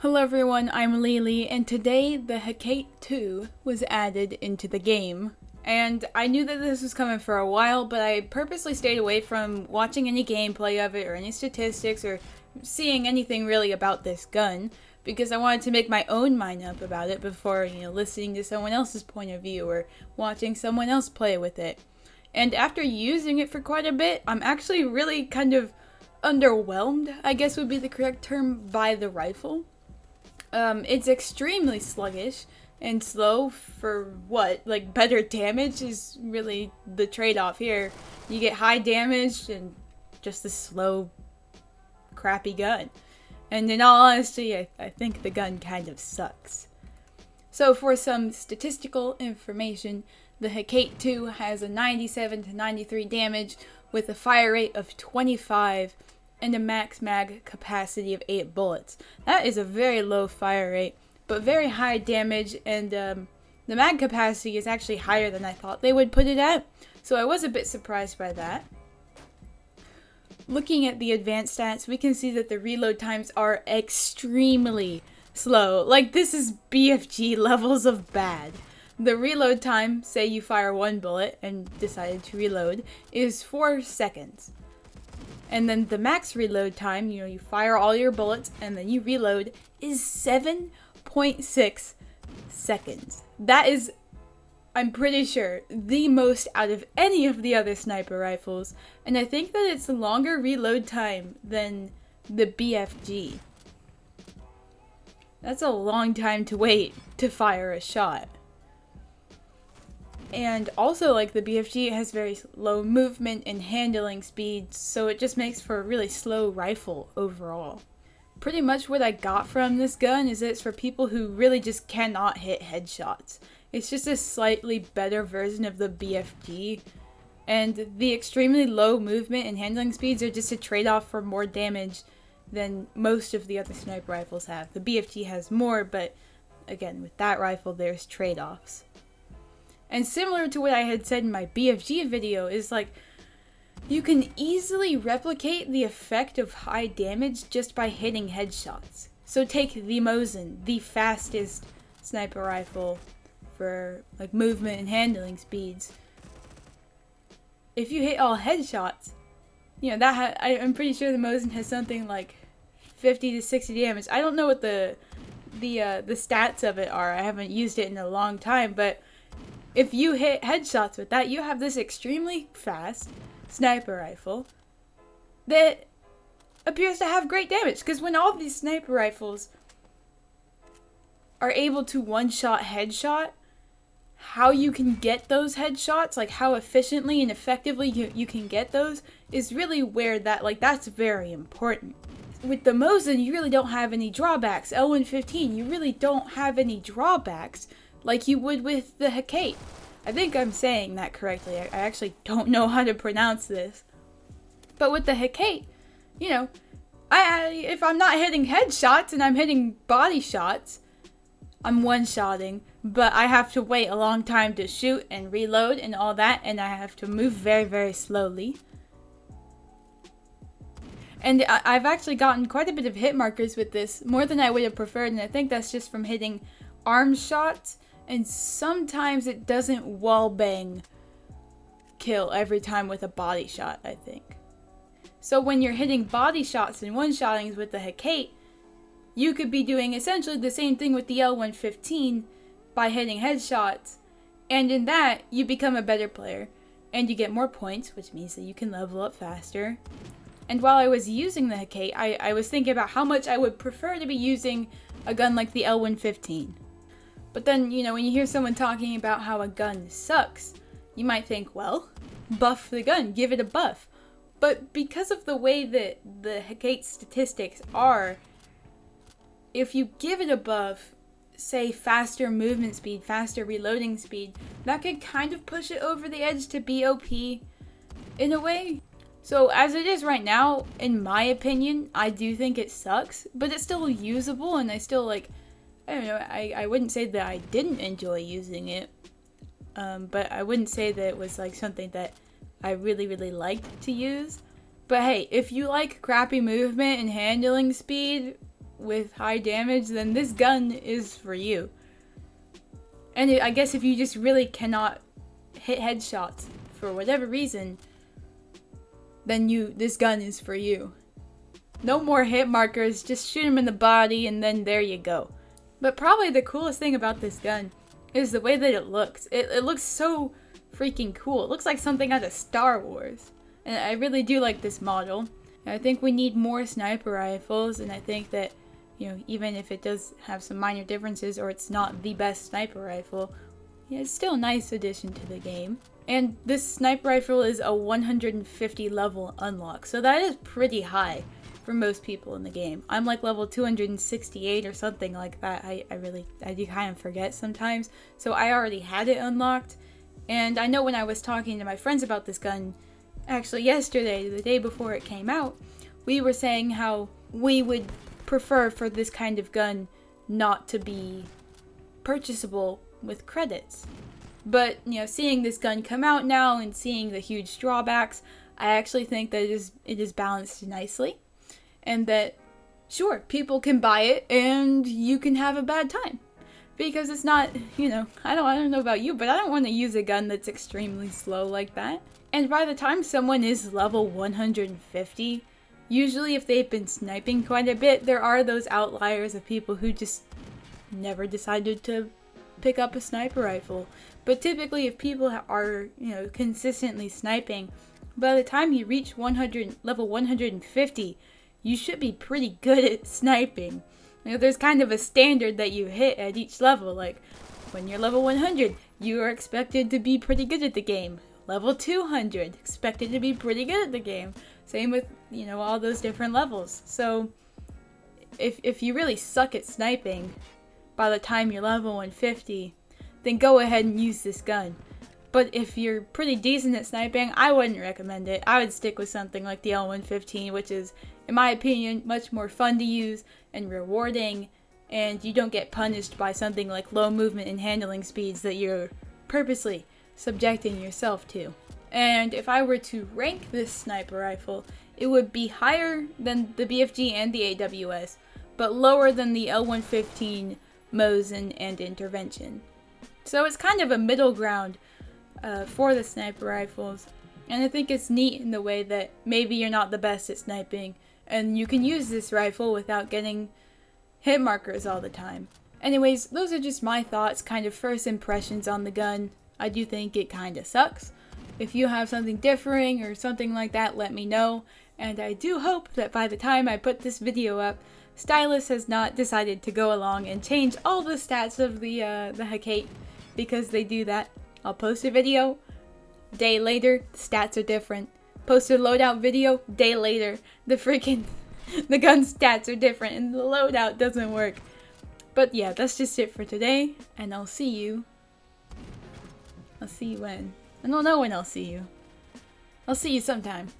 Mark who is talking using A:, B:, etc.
A: Hello everyone, I'm Lily, and today the Hecate 2 was added into the game. And I knew that this was coming for a while, but I purposely stayed away from watching any gameplay of it or any statistics or seeing anything really about this gun, because I wanted to make my own mind up about it before, listening to someone else's point of view or watching someone else play with it. And after using it for quite a bit, I'm actually really kind of underwhelmed, I guess would be the correct term, by the rifle. It's extremely sluggish and slow for what? Like, better damage is really the trade-off here. You get high damage and just a slow, crappy gun. And in all honesty, I think the gun kind of sucks. So for some statistical information, the Hecate 2 has a 97 to 93 damage with a fire rate of 25 and a max mag capacity of 8 bullets. That is a very low fire rate, but very high damage, and the mag capacity is actually higher than I thought they would put it at, so I was a bit surprised by that. Looking at the advanced stats, we can see that the reload times are extremely slow. Like, this is BFG levels of bad. The reload time, say you fire one bullet and decided to reload, is 4 seconds. And then the max reload time, you fire all your bullets and then you reload, is 7.6 seconds. That is, I'm pretty sure, the most out of any of the other sniper rifles. And I think that it's a longer reload time than the BFG. That's a long time to wait to fire a shot. And also, like, the BFG has very low movement and handling speed, so it just makes for a really slow rifle overall. Pretty much what I got from this gun is that it's for people who really just cannot hit headshots. It's just a slightly better version of the BFG, and the extremely low movement and handling speeds are just a trade-off for more damage than most of the other sniper rifles have. The BFG has more, but again, with that rifle, there's trade-offs. And similar to what I had said in my BFG video is, like, you can easily replicate the effect of high damage just by hitting headshots. So take the Mosin, the fastest sniper rifle for, like, movement and handling speeds. If you hit all headshots, I'm pretty sure the Mosin has something like 50 to 60 damage. I don't know what the stats of it are. I haven't used it in a long time, but if you hit headshots with that, you have this extremely fast sniper rifle that appears to have great damage. Because when all these sniper rifles are able to one-shot headshot, how you can get those headshots, like how efficiently and effectively you can get those, is really where that's very important. With the Mosin, you really don't have any drawbacks. L115, you really don't have any drawbacks like you would with the Hecate. I think I'm saying that correctly. I actually don't know how to pronounce this. But with the Hecate, if I'm not hitting headshots and I'm hitting body shots, I'm one-shotting, but I have to wait a long time to shoot and reload and all that, and I have to move very, very slowly. And I've actually gotten quite a bit of hit markers with this, more than I would have preferred, and I think that's just from hitting arm shots. And sometimes it doesn't wallbang kill every time with a body shot, I think. So when you're hitting body shots and one-shottings with the Hecate, you could be doing essentially the same thing with the L115 by hitting headshots. And in that, you become a better player. And you get more points, which means that you can level up faster. And while I was using the Hecate, I was thinking about how much I would prefer to be using a gun like the L115. But then, when you hear someone talking about how a gun sucks, you might think, well, buff the gun, give it a buff. But because of the way that the Hecate statistics are, if you give it a buff, say faster movement speed, faster reloading speed, that could kind of push it over the edge to be OP in a way. So as it is right now, in my opinion, I do think it sucks, but it's still usable, and I still, I don't know, I wouldn't say that I didn't enjoy using it, but I wouldn't say that it was something that I really, really liked to use. But hey, if you like crappy movement and handling speed with high damage, then this gun is for you. And I guess if you just really cannot hit headshots for whatever reason, then this gun is for you. No more hit markers, just shoot him in the body and then there you go. But probably the coolest thing about this gun is the way that it looks. It looks so freaking cool. It looks like something out of Star Wars. And I really do like this model. I think we need more sniper rifles, and I think that, you know, even if it does have some minor differences or it's not the best sniper rifle, yeah, it's still a nice addition to the game. And this sniper rifle is a 150 level unlock, so that is pretty high for most people in the game. I'm like level 268 or something like that. I do kind of forget sometimes. So I already had it unlocked. And I know when I was talking to my friends about this gun, actually yesterday, the day before it came out, we were saying how we would prefer for this kind of gun not to be purchasable with credits. But, you know, seeing this gun come out now and seeing the huge drawbacks, I actually think that it is balanced nicely. And that, sure, people can buy it and you can have a bad time. Because it's not, you know, I don't know about you, but I don't want to use a gun that's extremely slow like that. And by the time someone is level 150, usually if they've been sniping quite a bit, there are those outliers of people who just never decided to pick up a sniper rifle. But typically if people are, you know, consistently sniping, by the time you reach level 150, you should be pretty good at sniping. You know, there's kind of a standard that you hit at each level. Like, when you're level 100, you are expected to be pretty good at the game. Level 200, expected to be pretty good at the game. Same with, you know, all those different levels. So, if you really suck at sniping by the time you're level 150, then go ahead and use this gun. But if you're pretty decent at sniping, I wouldn't recommend it. I would stick with something like the L115, which is, in my opinion, much more fun to use and rewarding, and you don't get punished by something like low movement and handling speeds that you're purposely subjecting yourself to. And if I were to rank this sniper rifle, it would be higher than the BFG and the AWS, but lower than the L115, Mosin, and Intervention. So it's kind of a middle ground for the sniper rifles, and I think it's neat in the way that maybe you're not the best at sniping, and you can use this rifle without getting hit markers all the time. Anyways, those are just my thoughts, kind of first impressions on the gun. I do think it kind of sucks. If you have something differing or something like that, let me know, and I do hope that by the time I put this video up, Stylus has not decided to go along and change all the stats of the Hecate, because they do that. I'll post a video, day later, the stats are different. Post a loadout video, day later, the gun stats are different and the loadout doesn't work. But yeah, that's just it for today, and I'll see you when. I don't know when I'll see you. I'll see you sometime.